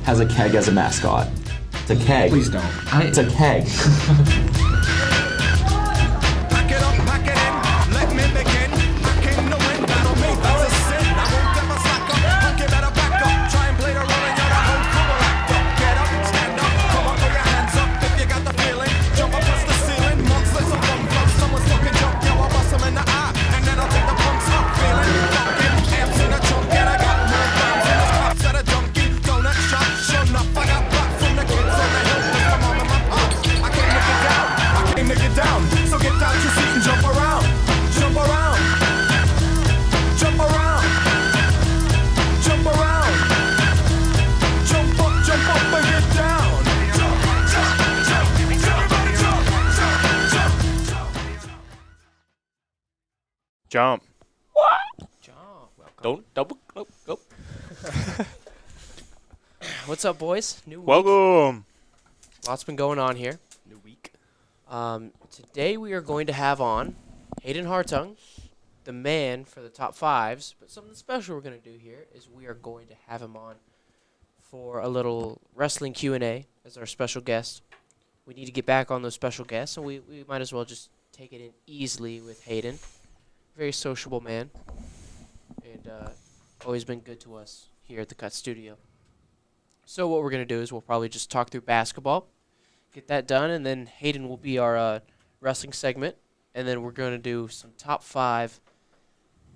has a keg as a mascot. It's a keg. Please don't. It's a keg. Pack it up, pack it in, let me begin. I came to win, battle me, that's a sin. I won't ever slack up, punk, you better back up. Try and play the role and you're the whole crew will act up. Get up, stand up, come on, throw your hands up if you got the feeling. Jump up touch the ceiling, monks like some bum clubs. Someone's fucking jump, yo, I'll bust them in the eye. And then I'll take the punks up, feeling fucking amps in a trunk. And I got more bombs in the cops at a junkie. Donut shop, sure enough, I got blocked from the kids on the hill. That's my mom and my pops. I came to get down, I came to get down. So get out your seat and jump around, jump around, jump around, jump around, jump up and get down. Jump, jump, jump, everybody jump, jump, jump, jump. Jump. Jump. Welcome. Don't double. Go. What's up, boys? New week. Welcome. Lots been going on here. New week. Today we are going to have on Hayden Hartung, the man for the top fives. But something special we're going to do here is we are going to have him on for a little wrestling Q&A as our special guest. We need to get back on those special guests, and we might as well just take it in easily with Hayden. Very sociable man, and always been good to us here at the Cut Studio. So what we're going to do is we'll probably just talk through basketball, get that done, and then Hayden will be our wrestling segment, and then we're going to do some top 5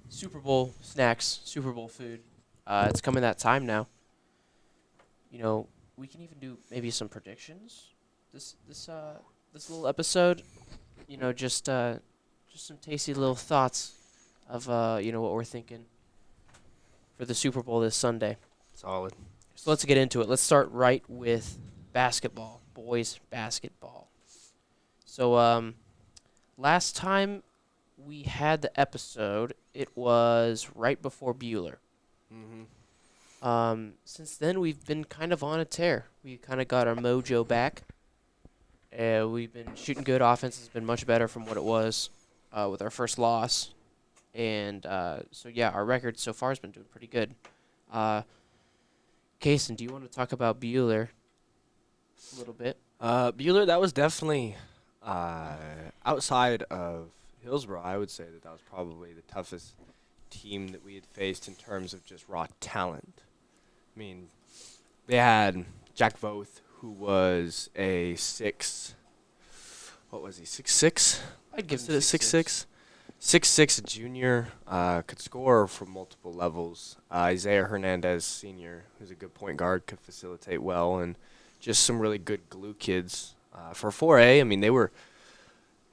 Super Bowl snacks, Super Bowl food. It's coming that time now. You know, we can even do maybe some predictions this little episode. You know, just some tasty little thoughts of what we're thinking for the Super Bowl this Sunday. Solid. So let's get into it. Let's start right with basketball, boys basketball. So last time we had the episode, it was right before Bueller. Mm-hmm. Since then, we've been kind of on a tear. We kind of got our mojo back. We've been shooting good. Offense has been much better from what it was with our first loss. And so, yeah, our record so far has been doing pretty good. Kaysen, do you want to talk about Bueller a little bit? Bueller, that was definitely outside of Hillsborough. I would say that was probably the toughest team that we had faced in terms of just raw talent. I mean, they had Jack Voth, who was a 6'6", I'd give Is him it a 6'6"? 6'6", junior, could score from multiple levels. Isaiah Hernandez, senior, who's a good point guard, could facilitate well, and just some really good glue kids. For 4A, I mean,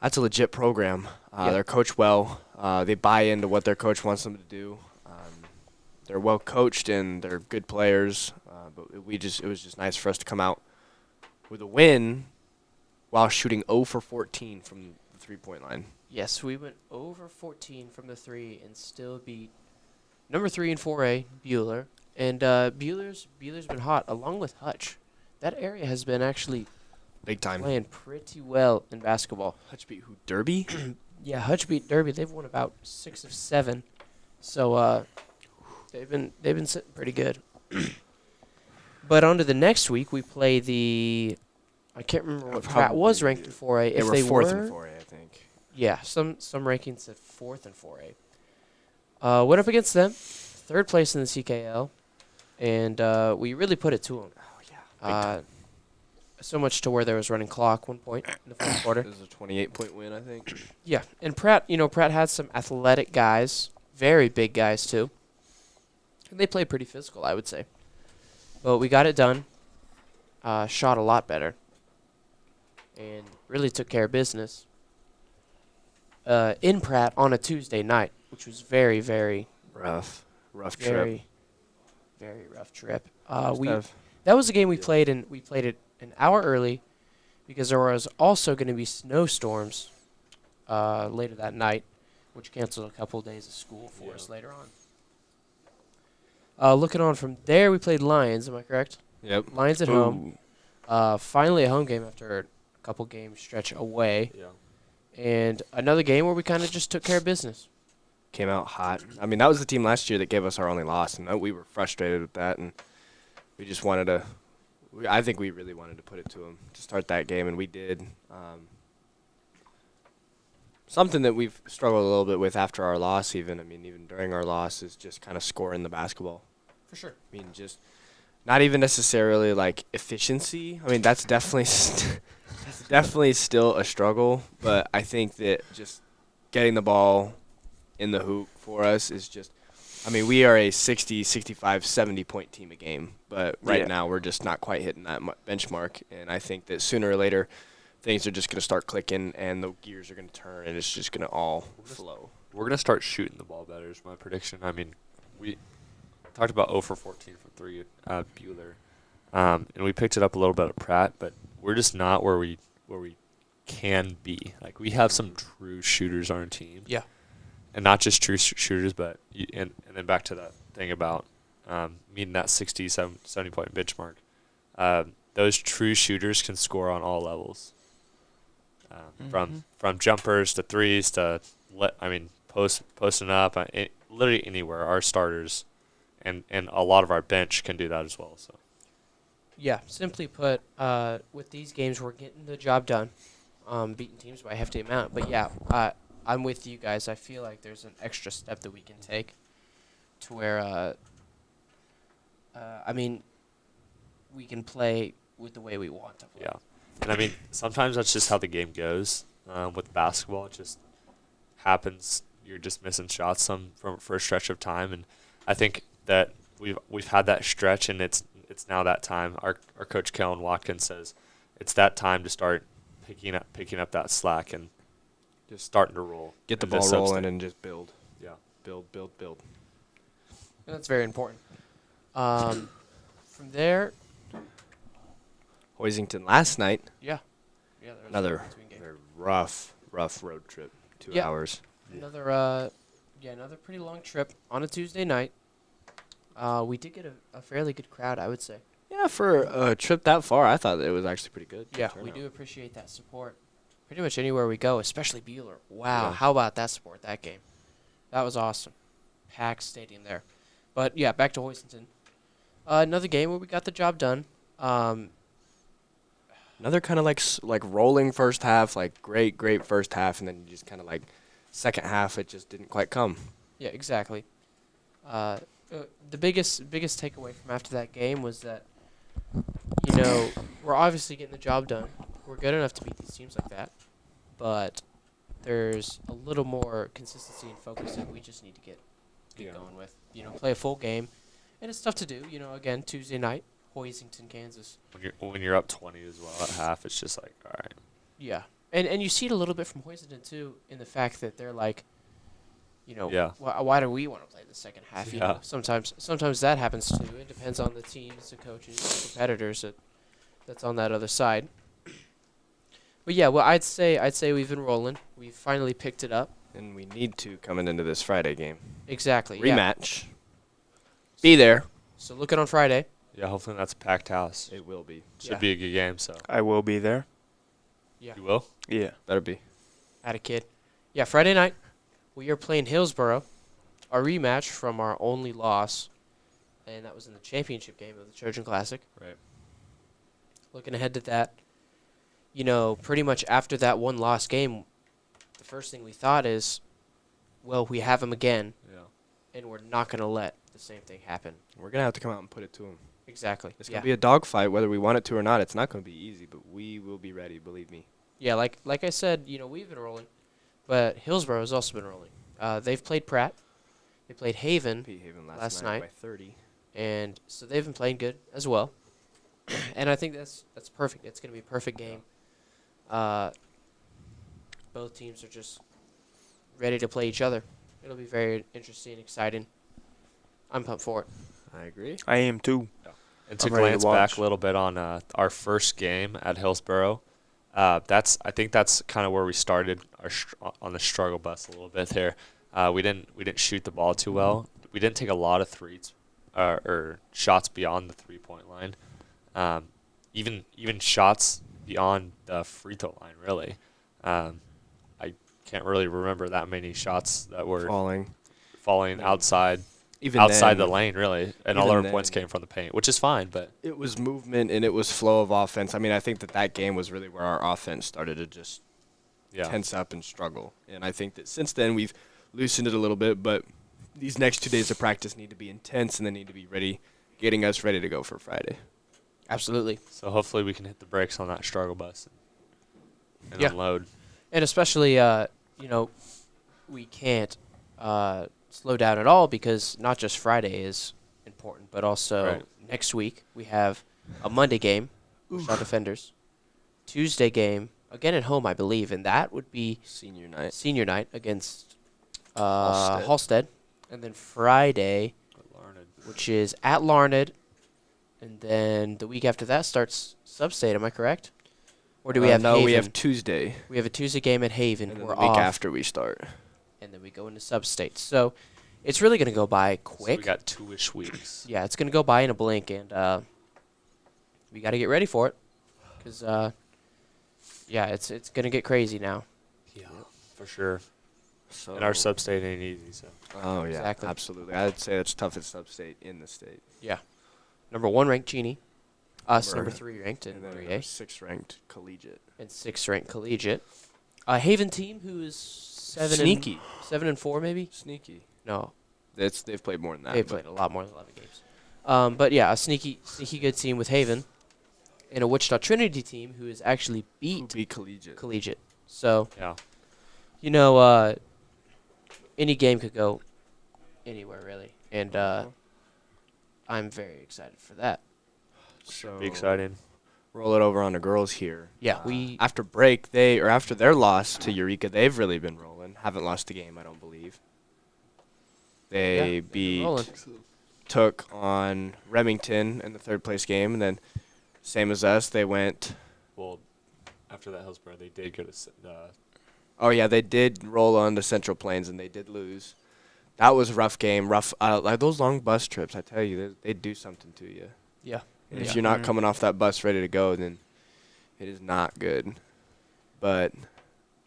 that's a legit program. They're coached well. They buy into what their coach wants them to do. They're well coached and they're good players. But it was just nice for us to come out with a win while shooting 0 for 14 from the 3-point line. Yes, we went over 14 from the 3 and still beat number 3 in 4A, Bueller. And Bueller's been hot, along with Hutch. That area has been actually Big time. playing pretty well in basketball. Hutch beat who? Derby? Yeah, Hutch beat Derby. They've won about 6 of 7. So they've been sitting pretty good. But on to the next week, we play I can't remember what Pratt was ranked in 4A. They were fourth in 4A, I think. Yeah, some rankings said 4th in 4A. Went up against them, 3rd place in the CKL, and we really put it to them. Oh, yeah. So much to where there was running clock 1 point in the fourth quarter. It was a 28-point win, I think. Yeah, and Pratt had some athletic guys, very big guys too. And they played pretty physical, I would say. But we got it done. Shot a lot better. And really took care of business. In Pratt on a Tuesday night, which was very, very Rough trip. very, very rough trip. That was a game we played, and we played it an hour early because there was also going to be snowstorms later that night, which canceled a couple of days of school for us later on. Looking on from there, we played Lions. Am I correct? Yep. Lions at home. Finally a home game after a couple games stretch away. Yeah. And another game where we kind of just took care of business. Came out hot. I mean, that was the team last year that gave us our only loss, and we were frustrated with that, and we just wanted to I think we really wanted to put it to them to start that game, and we did. Something that we've struggled a little bit with after our loss, even during our loss, is just kind of scoring the basketball. For sure. I mean, just not even necessarily like efficiency. I mean, that's definitely that's definitely still a struggle, but I think that just getting the ball in the hoop for us is just. I mean, we are a 60, 65, 70-point team a game, but right now we're just not quite hitting that benchmark, and I think that sooner or later things are just going to start clicking and the gears are going to turn and it's just going to all flow. We're going to start shooting the ball better is my prediction. I mean, we talked about 0 for 14 from 3 at Bueller, and we picked it up a little bit at Pratt, but we're just not where we can be. Like, we have some true shooters on our team. Yeah. And not just true shooters, but and then back to that thing about meeting that 60, 70-point benchmark. Those true shooters can score on all levels, from jumpers to threes to posting up, literally anywhere. Our starters and a lot of our bench can do that as well. So Yeah, simply put, with these games, we're getting the job done, beating teams by a hefty amount. But yeah, I'm with you guys. I feel like there's an extra step that we can take to where, we can play with the way we want to play. yeah, and I mean sometimes that's just how the game goes. With basketball, it just happens. You're just missing shots for a stretch of time, and I think that we've had that stretch, and it's now that time. Our coach Kellen Watkins says it's that time to start picking up that slack and just starting to roll. Get the in ball this rolling substance. and just build. Yeah. Build. And that's very important. From there, Hoisington last night, yeah, there was another between games. rough road trip. 2 Yeah. hours. Another pretty long trip on a Tuesday night. We did get a fairly good crowd, I would say. Yeah, for a trip that far, I thought that it was actually pretty good. Yeah, we do appreciate that support. Pretty much anywhere we go, especially Bueller. Wow, Yeah. how about that support, that game? That was awesome. Packed stadium there. But, yeah, back to Hoisington. Another game where we got the job done. Another kind of like rolling first half, like great first half, and then just kind of like second half, it just didn't quite come. Yeah, exactly. The biggest takeaway from after that game was that, we're obviously getting the job done. We're good enough to beat these teams like that, but there's a little more consistency and focus that we just need to get going with. Play a full game, and it's tough to do. Again, Tuesday night, Hoisington, Kansas. When you're up 20 as well at half, it's just like, all right. Yeah, and you see it a little bit from Hoisington too, in the fact that they're like, Yeah. why do we want to play the second half? Yeah. Sometimes that happens too. It depends on the teams, the coaches, the competitors that's on that other side. But yeah, well, I'd say we've been rolling. We've finally picked it up. And we need to coming into this Friday game. Exactly. Yeah. Rematch. Be there. So looking on Friday. Yeah, hopefully that's a packed house. It will be. Should Yeah. be a good game. So I will be there. Yeah. you will. Yeah. Better be. Had a kid. Yeah, Friday night, we are playing Hillsboro, a rematch from our only loss, and that was in the championship game of the Trojan Classic. Right. Looking ahead to that, pretty much after that one loss game, the first thing we thought is, well, we have him again, Yeah. and we're not going to let the same thing happen. We're going to have to come out and put it to them. Exactly. It's Yeah. going to be a dogfight whether we want it to or not. It's not going to be easy, but we will be ready, believe me. Yeah, like I said, we've been rolling, but Hillsboro has also been rolling. They've played Pratt. They played Haven, Pete Haven Last last night. night by 30. and so they've been playing good as well. And I think that's perfect. It's going to be a perfect game. Both teams are just ready to play each other. It'll be very interesting and exciting. I'm pumped for it. I agree. I am too. And to I'm ready to glance back watch. a little bit on our first game at Hillsboro, I think that's kind of where we started on the struggle bus a little bit there. We didn't shoot the ball too well. We didn't take a lot of threes or shots beyond the 3-point line. Even shots beyond the free throw line, really. I can't really remember that many shots that were falling No. outside. Even outside then, the lane, really, and all even their points then- came from the paint, which is fine. But it was movement and it was flow of offense. I mean, I think that game was really where our offense started to just yeah, tense up and struggle. And I think that since then we've loosened it a little bit, but these next 2 days of practice need to be intense and they need to be ready, getting us ready to go for Friday. Absolutely. so hopefully we can hit the brakes on that struggle bus and Yeah. unload. And especially, you know, we can't slow down at all because not just Friday is important, but also Right. next week we have a Monday game with our defenders, Tuesday game again at home, I believe, and that would be Senior night. senior night against Halstead. Halstead, and then Friday, which is at Larned, and then the week after that starts Substate. Am I correct? Or do we have no? Haven? We have Tuesday, We have a Tuesday game at Haven. and then We're the week off, after we start. and then we go into Substate. So it's really going to go by So quick. we got 2-ish weeks. Yeah, it's going to go by in a blink, and we got to get ready for it because, yeah, it's going to get crazy now. Yeah, for sure. So And our sub-state ain't easy. So Oh yeah, Exactly. absolutely. I'd say it's toughest sub-state in the state. Number 1 ranked Cheney, us Number- number 3 ranked in And then 3A, 6th ranked collegiate. and 6th ranked Collegiate. A Haven team who is 7 Sneaky. 7-4 maybe. Sneaky. No, They've played more than that. they've but played a lot more than 11 games. But yeah, a sneaky good team with Haven, and a Wichita Trinity team who has actually who beat beat collegiate. Collegiate. So yeah, you know, any game could go anywhere really, and I'm very excited for that. So be exciting. roll it over on the girls here. Yeah, we After break, after their loss to Eureka, they've really been rolling. Haven't lost a game, I don't believe. They Yeah, they've been beat rolling. took on Remington in the 3rd place game, and then same as us, they went. Well, after that Hillsborough, they did go to Oh yeah, they did roll on to Central Plains, and they did lose. That was a rough game. Rough, like those long bus trips. I tell you, they do something to you. yeah. And Yeah. if you're not coming off that bus ready to go, then it is not good. But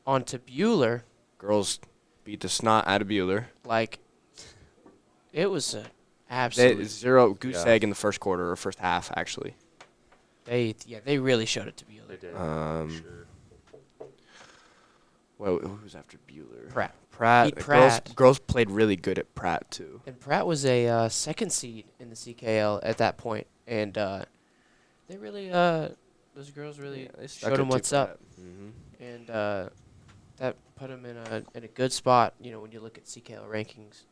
On to Bueller, girls beat the snot out of Bueller. like it was a They absolute. 0 goose Yeah. egg in the first quarter or first half, actually. They really showed it to Bueller. They did. Sure. Well, who's after Bueller? Pratt. Pratt. Beat Pratt. Girls played really good at Pratt too. And Pratt was a second seed in the CKL at that point, and they really, those girls really showed them what's up, Mm-hmm. and that put them in a good spot. You know, when you look at CKL rankings,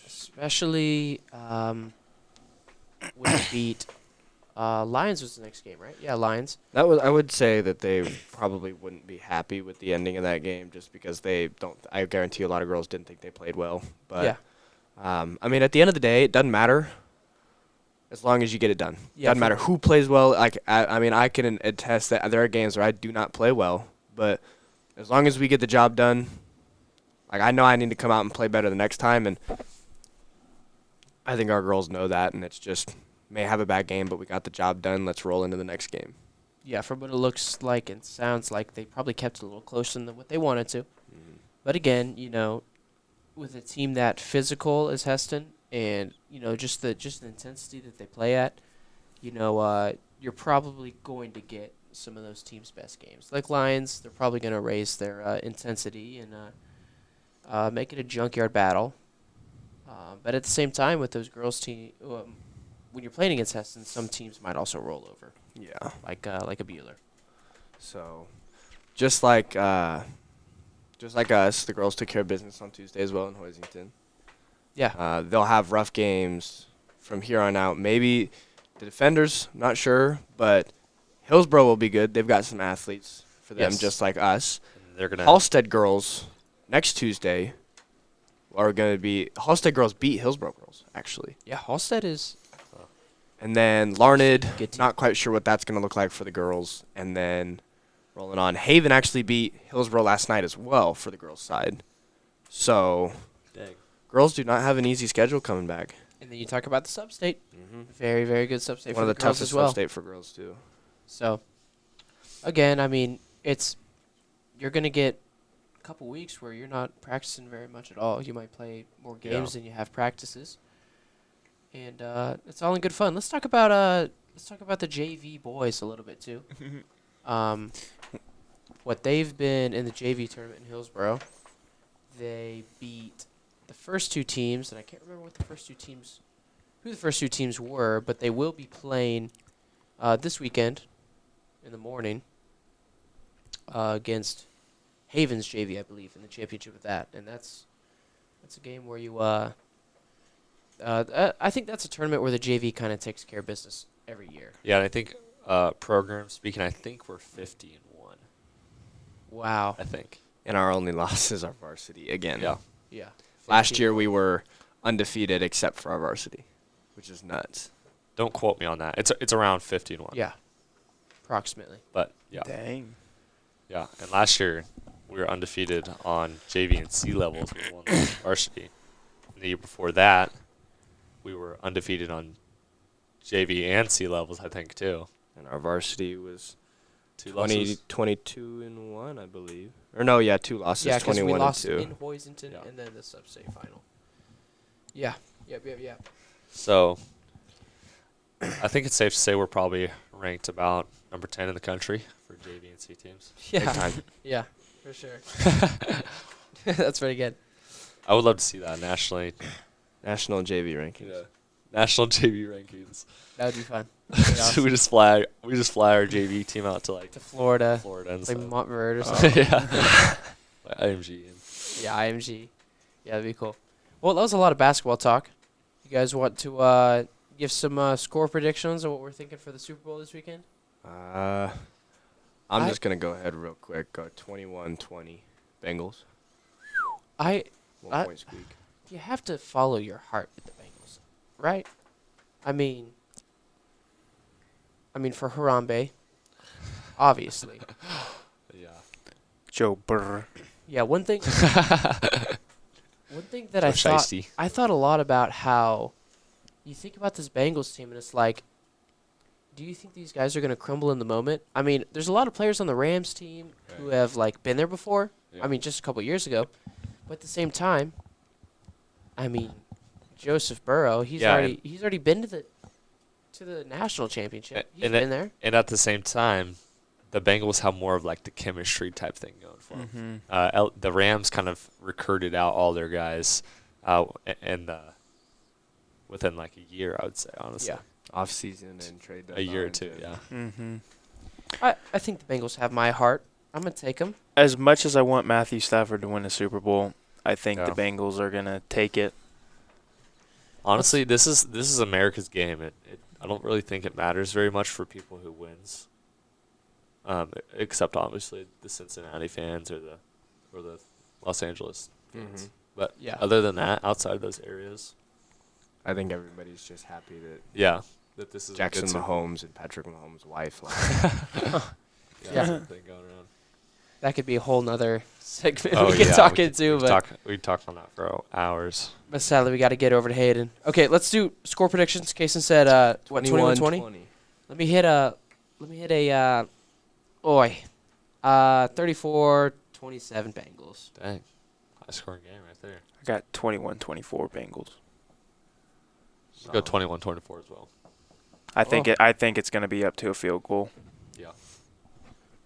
especially when we beat Lions was the next game, right? Yeah, Lions. That was. I would say that they probably wouldn't be happy with the ending of that game, just because they don't. I guarantee a lot of girls didn't think they played well. But Yeah. I mean, at the end of the day, it doesn't matter. As long as you get it done, Yeah, doesn't for- matter who plays well. Like I mean, I can attest that there are games where I do not play well, but as long as we get the job done, like I know I need to come out and play better the next time, and I think our girls know that, and it's just may have a bad game, but we got the job done. Let's roll into the next game. Yeah, from what it looks like and sounds like, they probably kept it a little closer than what they wanted to. But again, you know, with a team that physical as Heston, and you know, just the intensity that they play at, you know, you're probably going to get some of those teams' best games. Like Lions, they're probably going to raise their intensity and make it a junkyard battle. But at the same time, with those girls' team, when you're playing against Heston, some teams might also roll over, Yeah. like a Bueller. So, just like us, the girls took care of business on Tuesday as well in Hoisington. Yeah. They'll have rough games from here on out. Maybe the defenders, not sure, but Hillsborough will be good. They've got some athletes for them, Yes. just like us. And they're gonna. Halstead girls next Tuesday are going to be Halstead girls beat Hillsborough girls actually, Yeah, Halstead is. and then Larned. Good team. Not quite sure what that's going to look like for the girls, and then rolling on. Haven actually beat Hillsborough last night as well for the girls' side. So Dang. girls do not have an easy schedule coming back. And then you talk about the sub-state. Very, very good sub-state One for of the girls toughest as well. sub-state for girls too. So, again, I mean, you're going to get couple weeks where you're not practicing very much at all. You might play more Yeah. games than you have practices, and it's all in good fun. Let's talk about the JV boys a little bit too. What they've been in the JV tournament in Hillsboro, they beat the first two teams, and I can't remember who the first two teams were, but they will be playing this weekend in the morning against Havens JV, I believe, in the championship of that, and that's a game where you I think that's a tournament where the JV kind of takes care of business every year. Yeah, and I think program speaking, I think we're 50-1. Wow. I think. And our only loss is our varsity again. Yeah. Yeah. Last year we were undefeated except for our varsity, which is nuts. Don't quote me on that. It's around 50-1. Yeah. Approximately. But yeah. Dang. Yeah. And last year we were undefeated on JV and C levels. We won the varsity. And the year before that, we were undefeated on JV and C levels, I think, too. And our varsity was 2 22 and 1, I believe. Or no, yeah, 2 losses, Yeah, because 21 we lost and 2. in Hoisington Yeah. and then the sub-state final. Yeah. Yep. So I think it's safe to say we're probably ranked about number 10 in the country for JV and C teams. Yeah. Yeah, for sure. That's pretty good. I would love to see that nationally. National JV rankings. National JV rankings. That would be fun. So we just fly our JV team out to like To Florida, Florida and like stuff. Montverde or something. Yeah. Like IMG. And Yeah, IMG. Yeah, that'd be cool. Well, that was a lot of basketball talk. You guys want to give some score predictions on what we're thinking for the Super Bowl this weekend? I'm just going to go ahead real quick. 21-20 Bengals. 1 point squeak. You have to follow your heart with the Bengals, right? I mean, for Harambe, obviously. yeah. Joe Burr. Yeah, one thing that So shiesty. I thought a lot about how you think about this Bengals team, and it's like, do you think these guys are going to crumble in the moment? I mean, there's a lot of players on the Rams team who have like been there before. Yeah. I mean, just a couple years ago, but at the same time, I mean, Joseph Burrow, he's Yeah, already been to the national championship. He's been there. And at the same time, the Bengals have more of like the chemistry type thing going for them. The Rams kind of recruited out all their guys, and within like a year, I would say, honestly. Yeah. Off season and trade A year or deadlines two, and- yeah. Mm-hmm. I think the Bengals have my heart. I'm gonna take them. As much as I want Matthew Stafford to win a Super Bowl, I think Yeah. the Bengals are gonna take it. Honestly, this is America's game. I don't really think it matters very much for people who wins. Except obviously the Cincinnati fans or the Los Angeles fans. Mhm. But Yeah. other than that, outside those areas, I think everybody's just happy that yeah, that this is a Jackson good Super Bowl. Mahomes and Patrick Mahomes' wife. Yeah. Something going around. That could be a whole nother segment Oh, we could yeah, talk we into, We talked on that for hours. but sadly we got to get over to Hayden. Okay, let's do score predictions. Kason said, 21-20? Let me hit a 34-27 Bengals. Dang, high scoring game right there. I got 21-24 Bengals. We'll go 21-24 as well. I think it's gonna be up to a field goal. Yeah,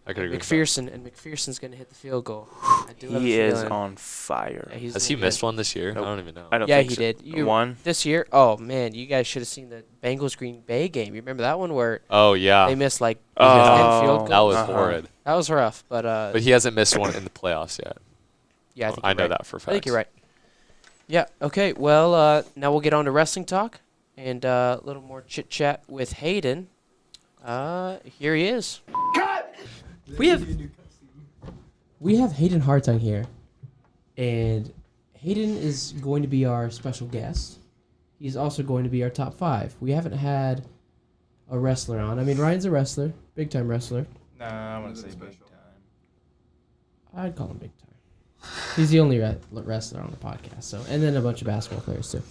I could agree. with that. McPherson's going to hit the field goal. I do have a He is feeling. on fire. Yeah, he's Has he doing missed good. one this year? Nope. I don't even know. I don't Yeah, think he so. did. You- One. This year? Oh, man, you guys should have seen the Bengals Green Bay game. You remember that one where Oh yeah, they missed like Oh, 10 field goals? that was Uh-huh. horrid. That was rough, but But he hasn't missed one in the playoffs yet. yeah, I think I you're know right. that for a fact. I think you're right. Yeah. Okay. Well, now we'll get on to wrestling talk and a little more chit chat with Hayden. Here he is. We have Hayden Hartung here, and Hayden is going to be our special guest. He's also going to be our top 5. We haven't had a wrestler on. I mean, Ryan's a wrestler, big time wrestler. Nah, I want to say big time. I'd call him big time. He's the only wrestler on the podcast. So, and then a bunch of basketball players too.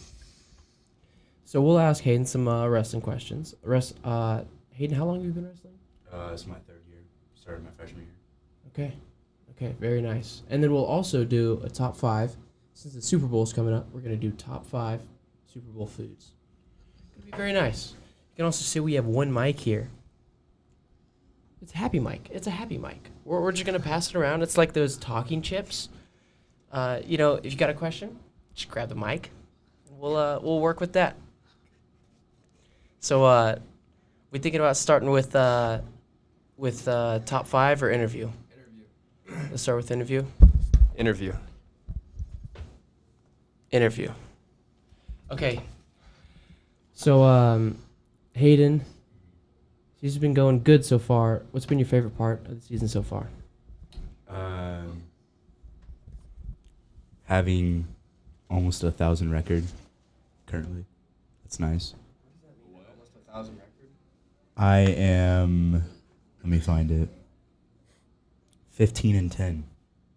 So we'll ask Hayden some wrestling questions. Hayden, how long have you been wrestling? It's my third year. Started my freshman year. Okay. Okay, very nice. And then we'll also do a top 5. Since the Super Bowl's coming up, we're going to do top 5 Super Bowl foods. It'll be very nice. You can also see we have one mic here. It's a happy mic. It's a happy mic. We're just going to pass it around. It's like those talking chips. If you got a question, just grab the mic. And we'll work with that. So, we thinking about starting with top 5 or interview? Let's start with interview. Interview. Interview. Okay. So, Hayden, she's been going good so far. What's been your favorite part of the season so far? Having almost 1,000 record currently. That's nice. Almost 1,000 record. I am, let me find it. 15-10.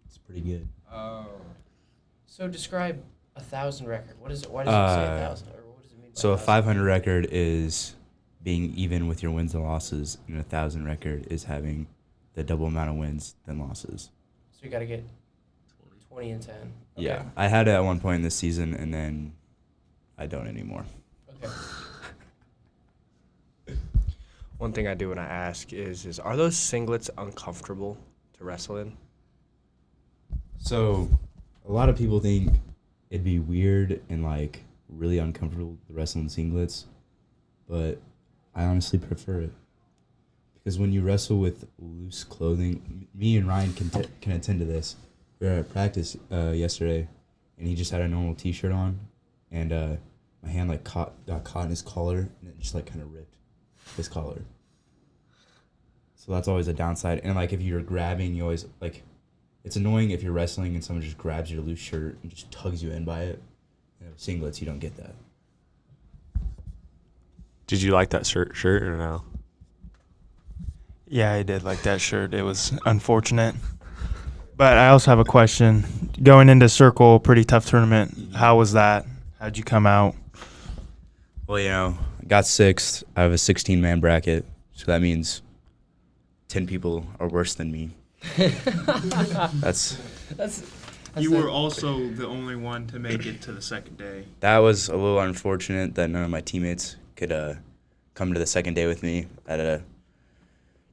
It's pretty good. Oh. So describe 1,000 record. What is it? Why does it say 1,000? Or what does it mean? By So a 1,000? 500 record is being even with your wins and losses, and a 1,000 record is having the double amount of wins than losses. So you got to get 20 and 10. Okay. Yeah, I had it at one point in this season, and then I don't anymore. Okay. One thing I do when I ask is are those singlets uncomfortable to wrestle in? So a lot of people think it'd be weird and like really uncomfortable to wrestle in singlets, but I honestly prefer it because when you wrestle with loose clothing, me and Ryan can attend to this. We were at practice yesterday, and he just had a normal T-shirt on, and my hand like got caught in his collar, and it just like kind of ripped his collar. So that's always a downside. And like if you're grabbing, you always like, it's annoying if you're wrestling and someone just grabs your loose shirt and just tugs you in by it. And with singlets, you don't get that. Did you like that shirt or no? Yeah, I did like that shirt. It was unfortunate. But I also have a question. Going into Circle, pretty tough tournament. How was that? How'd you come out? Well, I got 6th. I have a 16-man bracket, so that means 10 people are worse than me. That's You were also the only one to make it to the second day. That was a little unfortunate that none of my teammates could come to the second day with me. I had a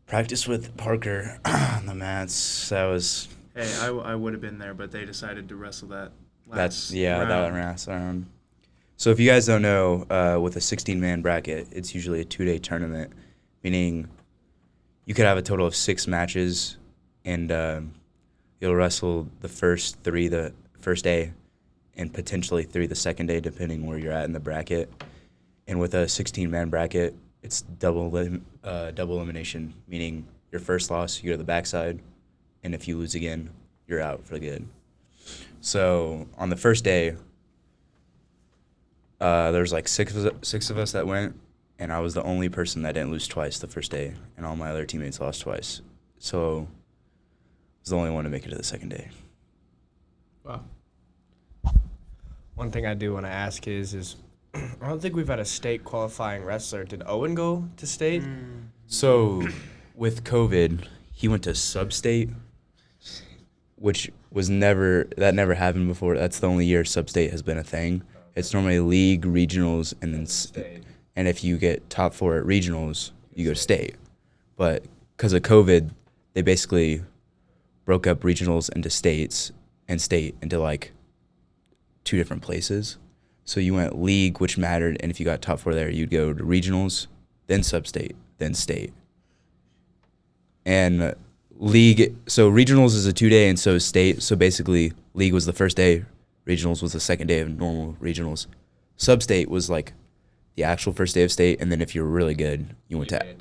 practice with Parker on the mats. That was Hey, I would have been there, but they decided to wrestle that that round. last round. So if you guys don't know, with a 16-man bracket, it's usually a 2-day tournament, meaning you could have a total of 6 matches, and you'll wrestle the first 3 the first day, and potentially 3 the second day, depending where you're at in the bracket. And with a 16-man bracket, it's double elimination, meaning your first loss, you go to the backside, and if you lose again, you're out for good. So on the first day, there was like six of us that went, and I was the only person that didn't lose twice the first day, and all my other teammates lost twice. So I was the only one to make it to the second day. Wow. One thing I do when I ask is I don't think we've had a state qualifying wrestler. Did Owen go to state? So with COVID, he went to sub-state, which never happened before. That's the only year sub-state has been a thing. It's normally league, regionals, and then State. and if you get top 4 at regionals, you go to state. But because of COVID, they basically broke up regionals into states and state into like 2 different places. So you went league, which mattered, and if you got top 4 there, you'd go to regionals, then sub-state, then state. And league, so regionals is a 2-day, and so is state. So basically, league was the first day, regionals was the second day of normal regionals. Sub-state was like the actual first day of state, and then if you were really good, you went to.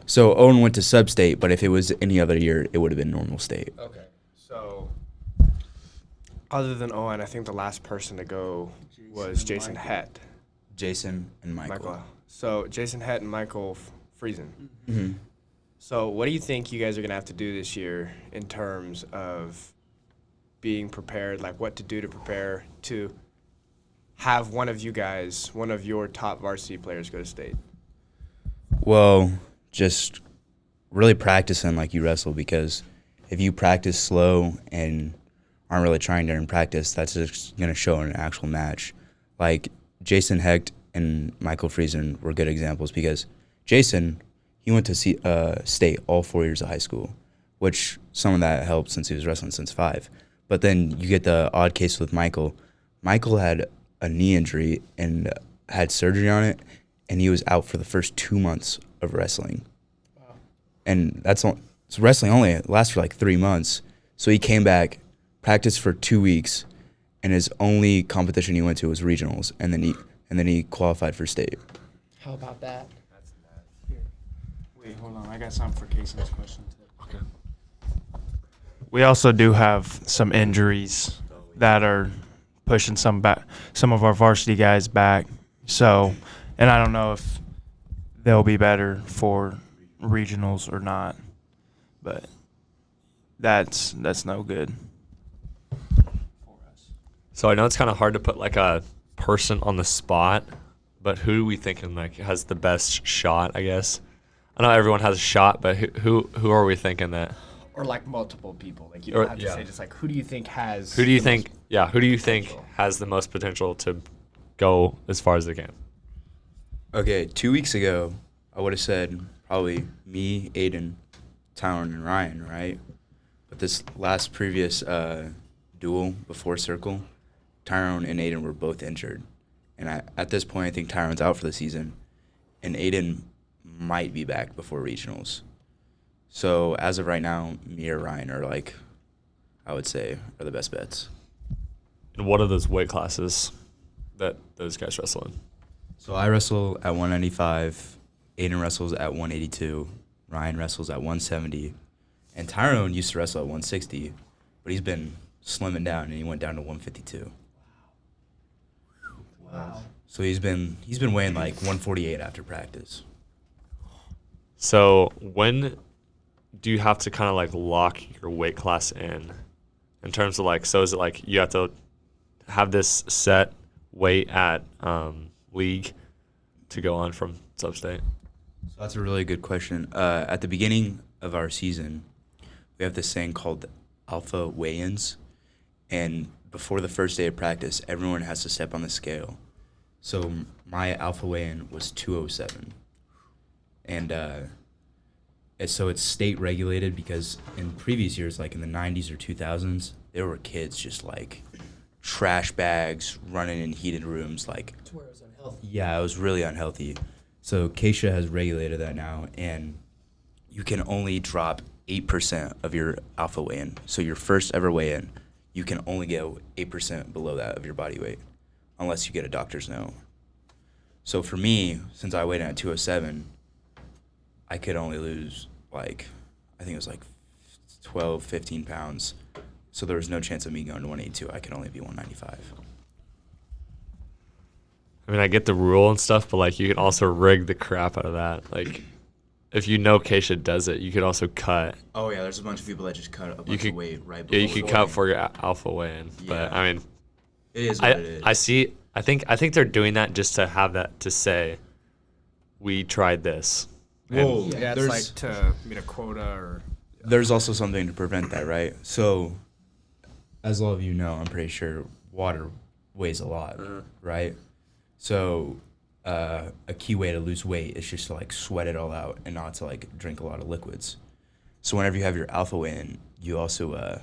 So Owen went to sub-state, but if it was any other year, it would have been normal state. Okay. So other than Owen, I think the last person to go was Jason Hett. Jason and Michael. So Jason Hett and Michael Friesen. Mm-hmm. So what do you think you guys are going to have to do this year in terms of being prepared, like what to do to prepare to have one of your top varsity players go to state? Well, just really practicing like you wrestle, because if you practice slow and aren't really trying during practice, that's just going to show in an actual match. Like Jason Hecht and Michael Friesen were good examples because Jason, he went to state all 4 years of high school, which some of that helped since he was wrestling since 5. But then you get the odd case with Michael. Michael had a knee injury and had surgery on it, and he was out for the first 2 months of wrestling. Wow. And so wrestling only lasts for like 3 months. So he came back, practiced for 2 weeks, and his only competition he went to was regionals, and then he qualified for state. How about that? Wait, hold on. I got something for Casey's question too. Okay. We also do have some injuries that are pushing some of our varsity guys back. So, and I don't know if they'll be better for regionals or not, but that's no good. So I know it's kind of hard to put like a person on the spot, but who do we thinking like has the best shot? I guess I know everyone has a shot, but who are we thinking that? Or like multiple people. Like you don't have to say just like who do you think has. Who do you think? Yeah, who do you think has the most potential to go as far as they can? Okay, 2 weeks ago, I would have said probably me, Aiden, Tyron, and Ryan, right? But this last previous duel before Circle, Tyron and Aiden were both injured. And at this point, I think Tyron's out for the season. And Aiden might be back before regionals. So as of right now, me or Ryan are like, I would say, are the best bets. And what are those weight classes that those guys wrestle in? So I wrestle at 195, Aiden wrestles at 182, Ryan wrestles at 170, and Tyrone used to wrestle at 160, but he's been slimming down and he went down to 152. Wow. So he's been weighing like 148 after practice. So when do you have to kind of like lock your weight class in terms of like, so is it like you have to have this set weight at league to go on from sub-state? So that's a really good question. At the beginning of our season, we have this thing called alpha weigh-ins, and before the first day of practice, everyone has to step on the scale. So my alpha weigh-in was 207, and so it's state regulated because in previous years, like in the 90s or 2000s, there were kids just like trash bags running in heated rooms, like. That's where it was unhealthy. Yeah, it was really unhealthy. So Keisha has regulated that now, and you can only drop 8% of your alpha weigh-in. So your first ever weigh-in, you can only go 8% below that of your body weight, unless you get a doctor's note. So for me, since I weighed in at 207, I could only lose like, I think it was like 12, 15 pounds. So there was no chance of me going to 182. I could only be 195. I mean, I get the rule and stuff, but like you can also rig the crap out of that. Like, if you know Keisha does it, you could also cut. Oh yeah, there's a bunch of people that just cut a bunch of weight right before. Yeah, you could cut for your alpha weigh-in. But I mean, it is what it is. I see. I think they're doing that just to have that to say, we tried this. Well, Yeah, it's like to meet a quota or. There's also something to prevent that, right? So, as all of you know, I'm pretty sure water weighs a lot, right? So, a key way to lose weight is just to like sweat it all out and not to like drink a lot of liquids. So whenever you have your alpha weigh-in, you also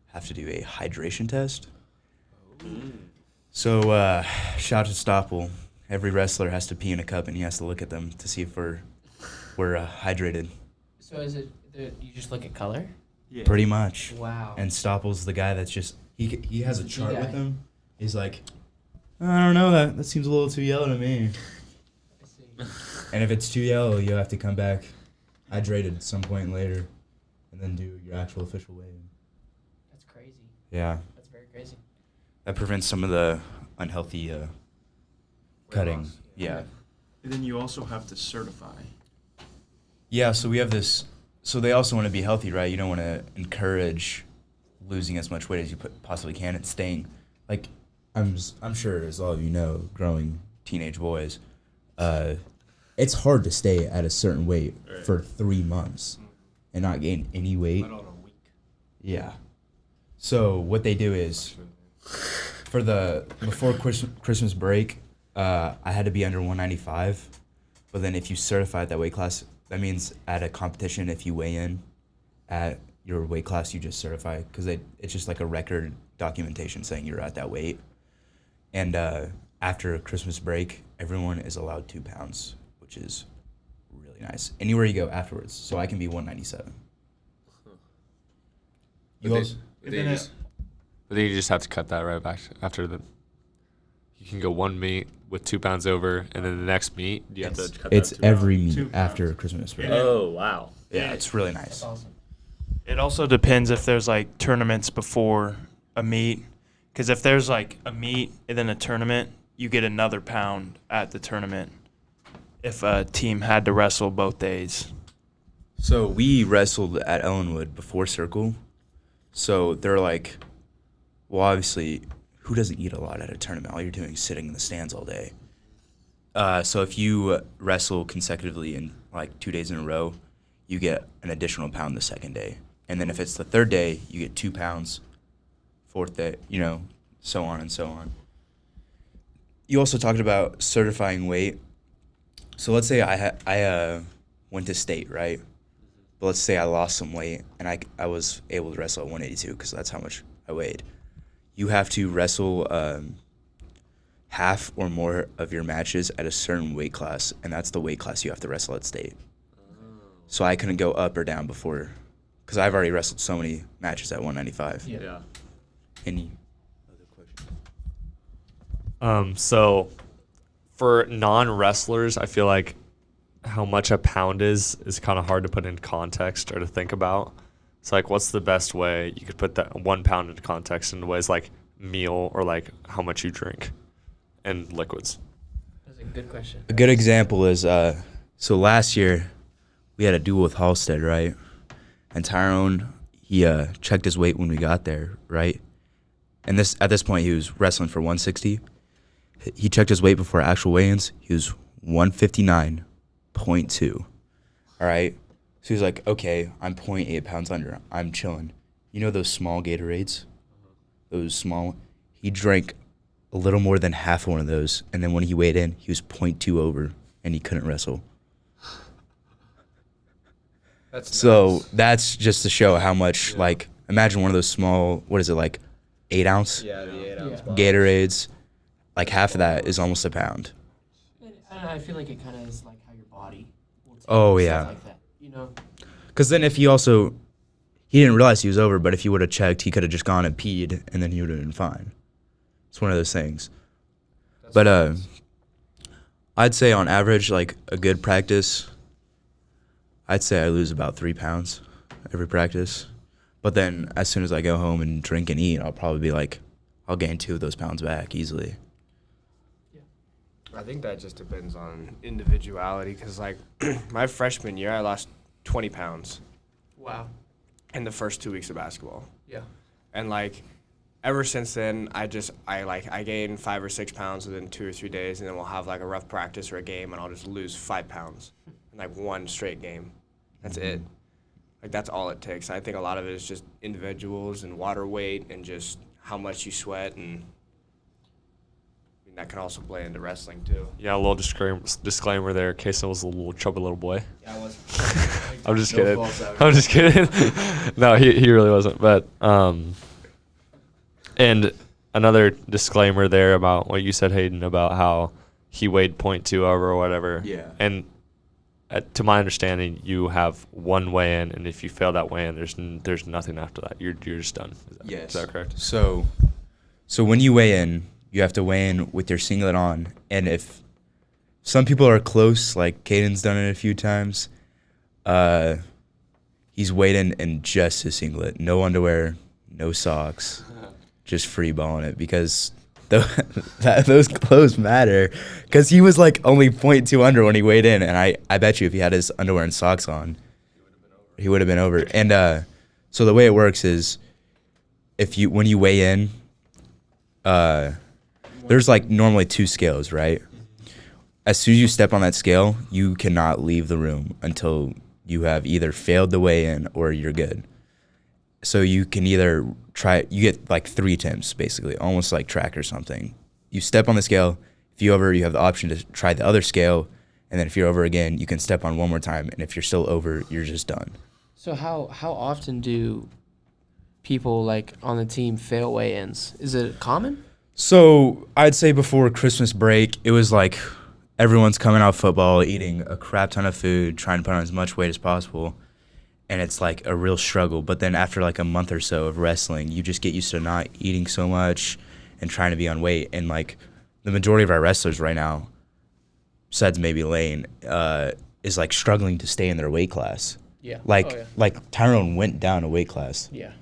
have to do a hydration test. So shout out to Stoppel. Every wrestler has to pee in a cup and he has to look at them to see if we're hydrated. So is it you just look at color? Yeah. Pretty much. Wow. And Stoppel's the guy that's just he has a He's a chart guy. with him. He's like, I don't know, that seems a little too yellow to me. I see. And if it's too yellow, you'll have to come back hydrated at some point later and then do your actual official weigh-in. That's crazy. Yeah. That's very crazy. That prevents some of the unhealthy cutting. loss. Yeah. And then you also have to certify. Yeah, so we have this. So they also want to be healthy, right? You don't want to encourage losing as much weight as you possibly can and staying. Like, I'm sure, as all of you know, growing teenage boys, it's hard to stay at a certain weight for 3 months and not gain any weight. Let alone a week. Yeah. So what they do is, before Christmas break, I had to be under 195. But then if you certify at that weight class, that means at a competition, if you weigh in at your weight class, you just certify because it's just like a record documentation saying you're at that weight. And after Christmas break, everyone is allowed 2 pounds, which is really nice. Anywhere you go afterwards, so I can be 197. You also, But then you just have to cut that right back after the. You can go one meet with 2 pounds over, and then the next meet you have to cut it's that 2 every pounds. meet 2 after pounds. Christmas break. Oh wow! Yeah, it's really nice. That's awesome. It also depends if there's like tournaments before a meet. Because if there's like a meet and then a tournament, you get another pound at the tournament if a team had to wrestle both days. So we wrestled at Ellenwood before Circle. So they're like, well, obviously, who doesn't eat a lot at a tournament? All you're doing is sitting in the stands all day. So if you wrestle consecutively in like 2 days in a row, you get an additional pound the second day. And then if it's the third day, you get 2 pounds. Fourth day, so on and so on. You also talked about certifying weight. So let's say I went to state, right? But let's say I lost some weight and I was able to wrestle at 182 because that's how much I weighed. You have to wrestle half or more of your matches at a certain weight class, and that's the weight class you have to wrestle at state. So I couldn't go up or down before, because I've already wrestled so many matches at 195. Yeah. Any other questions? So for non-wrestlers, I feel like how much a pound is kind of hard to put into context or to think about. It's like, what's the best way you could put that 1 pound into context in ways like meal or like how much you drink and liquids? That's a good question. A good example is, so last year we had a duel with Halstead, right? And Tyrone, he checked his weight when we got there, right? And at this point, he was wrestling for 160. He checked his weight before actual weigh-ins. He was 159.2. All right? So he was like, okay, I'm 0.8 pounds under. I'm chilling. You know those small Gatorades? Those small? He drank a little more than half one of those. And then when he weighed in, he was 0.2 over, and he couldn't wrestle. That's just to show how much, like, imagine one of those small, what is it, like 8 ounce Yeah, the 8 ounce. Gatorades. Like half of that is almost a pound. And I feel like it kind of is like how your body will take Oh, stuff yeah. like that. Because then if he didn't realize he was over, but if he would have checked, he could have just gone and peed, and then he would have been fine. It's one of those things. But I'd say on average, like a good practice, I'd say I lose about 3 pounds every practice. But then as soon as I go home and drink and eat, I'll probably be like, I'll gain 2 of those pounds back easily. I think that just depends on individuality because, like, my freshman year, I lost 20 pounds Wow. in the first 2 weeks of basketball. Yeah. And, like, ever since then, I gain 5 or 6 pounds within 2 or 3 days, and then we'll have, like, a rough practice or a game, and I'll just lose 5 pounds in, like, one straight game. That's it. Like, that's all it takes. I think a lot of it is just individuals and water weight and just how much you sweat, and that can also play into wrestling, too. Yeah, a little disclaimer there. Kason was a little chubby little boy. Yeah, I was. I'm just kidding. I'm just kidding. No, he really wasn't. But and another disclaimer there about what you said, Hayden, about how he weighed 0.2 over or whatever. Yeah. And to my understanding, you have one weigh-in, and if you fail that weigh-in, there's nothing after that. You're just done. Is that correct? So when you weigh in, you have to weigh in with your singlet on. And if some people are close, like Caden's done it a few times, he's weighed in just his singlet. No underwear, no socks, just free balling it because those clothes matter. Because he was like only 0.2 under when he weighed in. And I bet you if he had his underwear and socks on, he would have been over. And so the way it works is when you weigh in, there's like normally 2 scales, right? As soon as you step on that scale, you cannot leave the room until you have either failed the weigh-in or you're good. So you can either you get like 3 attempts basically, almost like track or something. You step on the scale. If you over, you have the option to try the other scale, and then if you're over again, you can step on one more time. And if you're still over, you're just done. So how often do people like on the team fail weigh-ins? Is it common? So I'd say before Christmas break, it was like everyone's coming out of football, eating a crap ton of food, trying to put on as much weight as possible. And it's like a real struggle. But then after like a month or so of wrestling, you just get used to not eating so much and trying to be on weight. And like the majority of our wrestlers right now, besides maybe Lane, is like struggling to stay in their weight class. Yeah. Like Tyrone went down a weight class. Yeah.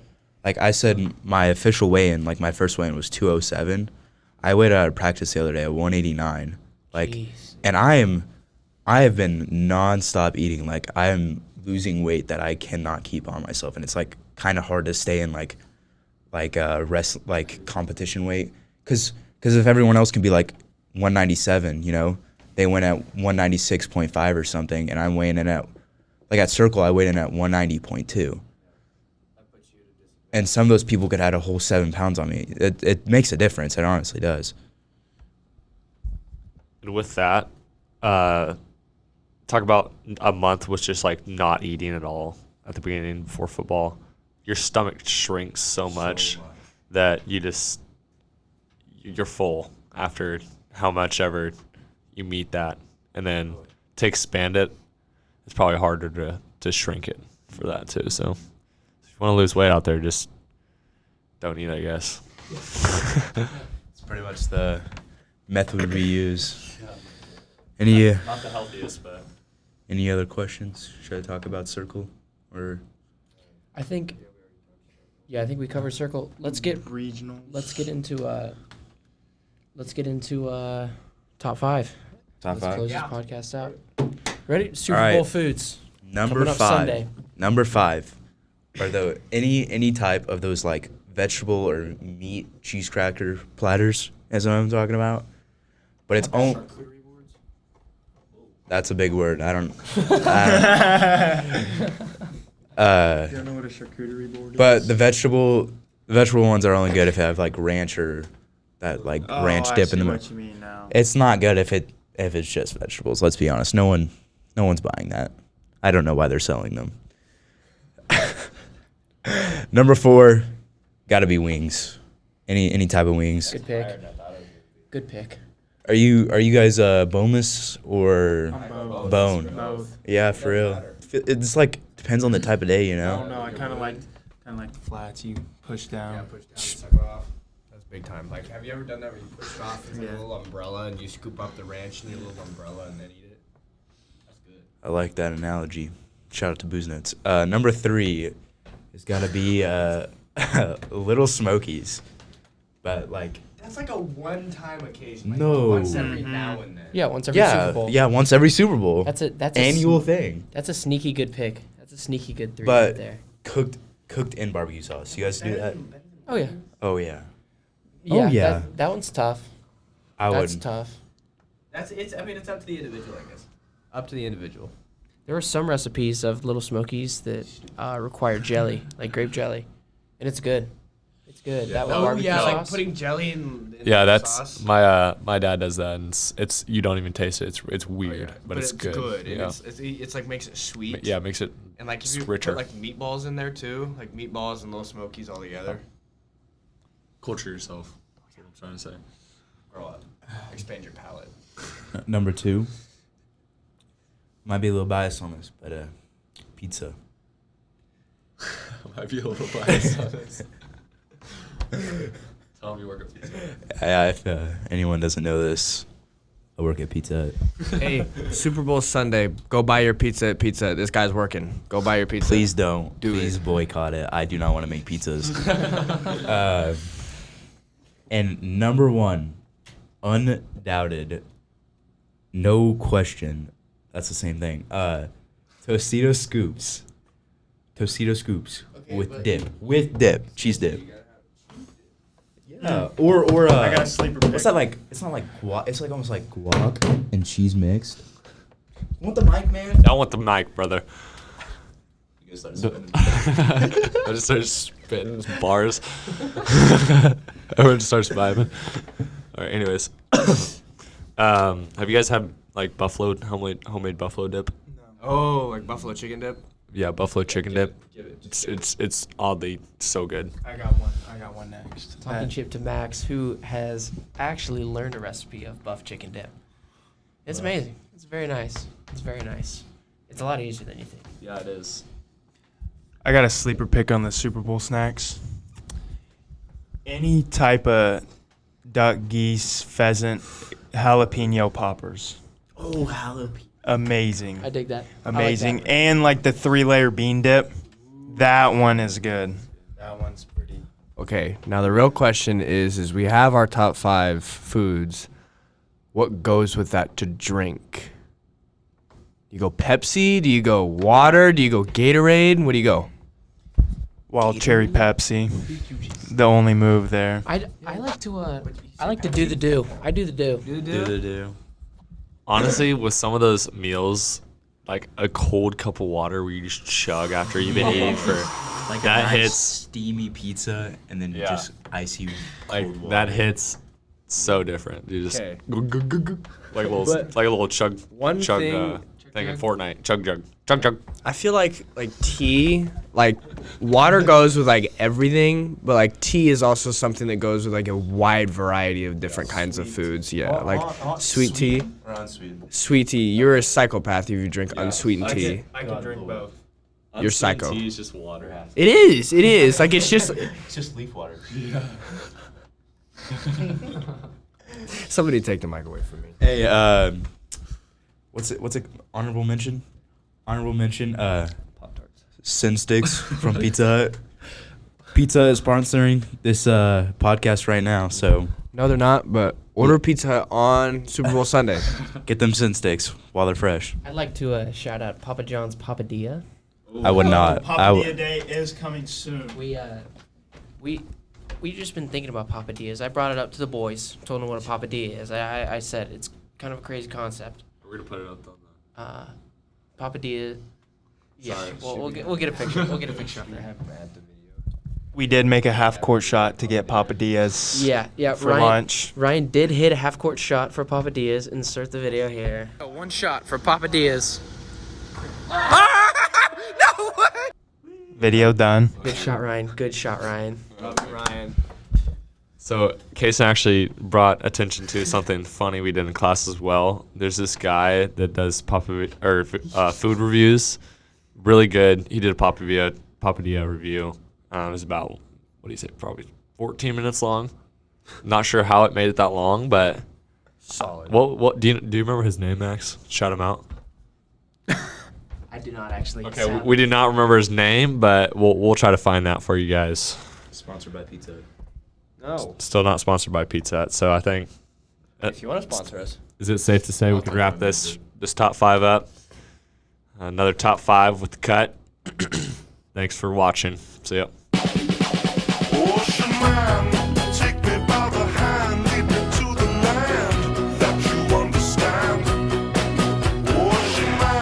Like I said, my official weigh-in, like my first weigh-in was 207. I weighed out of practice the other day at 189. Like, Jeez. and I have been nonstop eating. Like I am losing weight that I cannot keep on myself, and it's like kind of hard to stay in like competition weight, because if everyone else can be like 197, you know, they went at 196.5 or something, and I'm weighing in at like at Circle I weighed in at 190.2. And some of those people could add a whole 7 pounds on me. It makes a difference. It honestly does. And with that, talk about a month with just like not eating at all at the beginning before football. Your stomach shrinks so much that you're full after how much ever you meet that. And then to expand it, it's probably harder to shrink it for that too. So if you want to lose weight out there, just don't eat, I guess. It's pretty much the method we use. Any Not the healthiest, but any other questions? Should I talk about Circle or? I think we covered Circle. Let's get Regional. into top 5. Top Let's close this podcast out. Ready? Super All right. Bowl foods. Number Coming up 5. Sunday. Number 5 are any type of those like vegetable or meat cheese cracker platters. That's what I'm talking about. But it's only. That's a big word. I don't. You don't know what a charcuterie board is? But the vegetable ones are only good if they have like ranch or that like ranch dip in the them. what you mean now. It's not good if it's just vegetables. Let's be honest. No one's buying that. I don't know why they're selling them. Number 4, gotta be wings. Any type of wings. Good pick. Good pick. Are you guys boneless or Both. bone? Both. Yeah, for real. It's like depends on the type of day, you I know. don't know. I kind of like the flats you push down. Yeah, push down, suck it off. That's big time. Like, have you ever done that where you push it off with a little umbrella and you scoop up the ranch in your little umbrella and then eat it? That's good. I like that analogy. Shout out to Booze Nuts. Number 3 has got to be Little Smokies, but like That's like a one-time occasion. Like No. Once every now and then. Yeah, once every Super Bowl. yeah, once every Super Bowl. That's a annual thing. That's a sneaky good pick. That's a sneaky good 3 But- right there. Cooked in barbecue sauce. You guys do that? Oh yeah. Oh yeah. Yeah. yeah. That one's tough. That's tough. It's up to the individual, I guess. Up to the individual. There are some recipes of Little Smokies that require jelly, like grape jelly, and it's good. It's good. That with barbecue sauce. like putting jelly in yeah, the that's sauce. my dad does that, and it's you don't even taste it. It's Oh, weird, yeah. but it's good. And Yeah, it's like makes it sweet. yeah, makes it And like if you richer. put like meatballs in there too, like meatballs and Little Smokies all together. culture yourself. That's what I'm trying to say. Grow up. Expand your palate. Number 2. Might be a little biased on this, but pizza. Might be a little biased on this. Tell him you work at Pizza Hut. If anyone doesn't know this, I work at Pizza Hut. Hey, Super Bowl Sunday. Go buy your pizza at Pizza Hut. This guy's working. Go buy your pizza. Please don't. Do Please it. boycott it. I do not want to make pizzas. And number 1, undoubted, no question. That's the same thing. Tostito scoops. Tostito scoops with dip. With dip. Cheese dip. Yeah. Or I got a sleeper pick. what's that like? It's not like guac. It's like almost like guac and cheese mixed. You want the mic, man? I want the mic, brother. You I just started spitting bars. Everyone starts vibing. All right. Anyways, have you guys had like buffalo homemade buffalo dip? Oh, like buffalo chicken dip. Yeah, buffalo chicken dip. It's oddly so good. I got one next. Talking chip to Max, who has actually learned a recipe of buff chicken dip. It's amazing. It's very nice. It's very nice. It's a lot easier than you think. Yeah, it is. I got a sleeper pick on the Super Bowl snacks. Any type of duck, geese, pheasant, jalapeno poppers. Oh, jalapeno. Amazing. I dig that. Amazing. And like the 3-layer bean dip. That one is good. That one's pretty. Okay, now the real question is we have our top 5 foods. What goes with that to drink? Do you go Pepsi? Do you go water? Do you go Gatorade? What do you go? Wild cherry Pepsi. The only move there. I like to do the do. I do the do. Do. Honestly, with some of those meals, like a cold cup of water where you just chug after you've been eating for Like that a nice hits steamy pizza and then Yeah. just icy like cold water. that hits so different. You just Okay. like a little But like a little chug one chug thing- thing in Fortnite. Chug. I feel like tea, like water goes with like everything, but like tea is also something that goes with like a wide variety of different kinds of foods. Yeah, like sweet tea. Or unsweet. Sweet tea. You're a psychopath if you drink unsweetened tea. I can drink both. You're psycho. Tea is just water. It is. It is. Like it's just It's just leaf water. somebody take the mic away from me. Hey, what's it? Honorable mention. Pop-Tarts. Sin Sticks from Pizza Hut. Pizza Hut is sponsoring this podcast right now, so No, they're not. But order Pizza Hut on Super Bowl Sunday. get them Sin Sticks while they're fresh. I'd like to shout out Papa John's Papadilla. I would not. Papadilla Day is coming soon. We just been thinking about papadillas. I brought it up to the boys, told them what a papadilla is. I said it's kind of a crazy concept. We're gonna put it up on Papadilla. Yeah, Sorry, we'll get a picture. We'll get a picture up there. We did make a half-court shot to get Papadillas Yeah, for Ryan. lunch. Ryan did hit a half-court shot for papadillas. Insert the video here. One shot for papadillas. Video done. Good shot, Ryan. Good shot, Ryan. Ryan. So, Kason actually brought attention to something funny we did in class as well. There's this guy that does food reviews. Really good. He did a papadilla review. It was about, what do you say, probably 14 minutes long. Not sure how it made it that long, but Solid. what do you remember his name, Max? Shout him out. I do not actually. Okay, we do not remember his name, but we'll try to find that for you guys. Sponsored by Pizza Hut. No. Still not sponsored by Pizza Hut, so I think If you want to sponsor us. is it safe to say we can wrap this top 5 up? Another top 5 with the cut. Thanks for watching. See ya. Ocean man,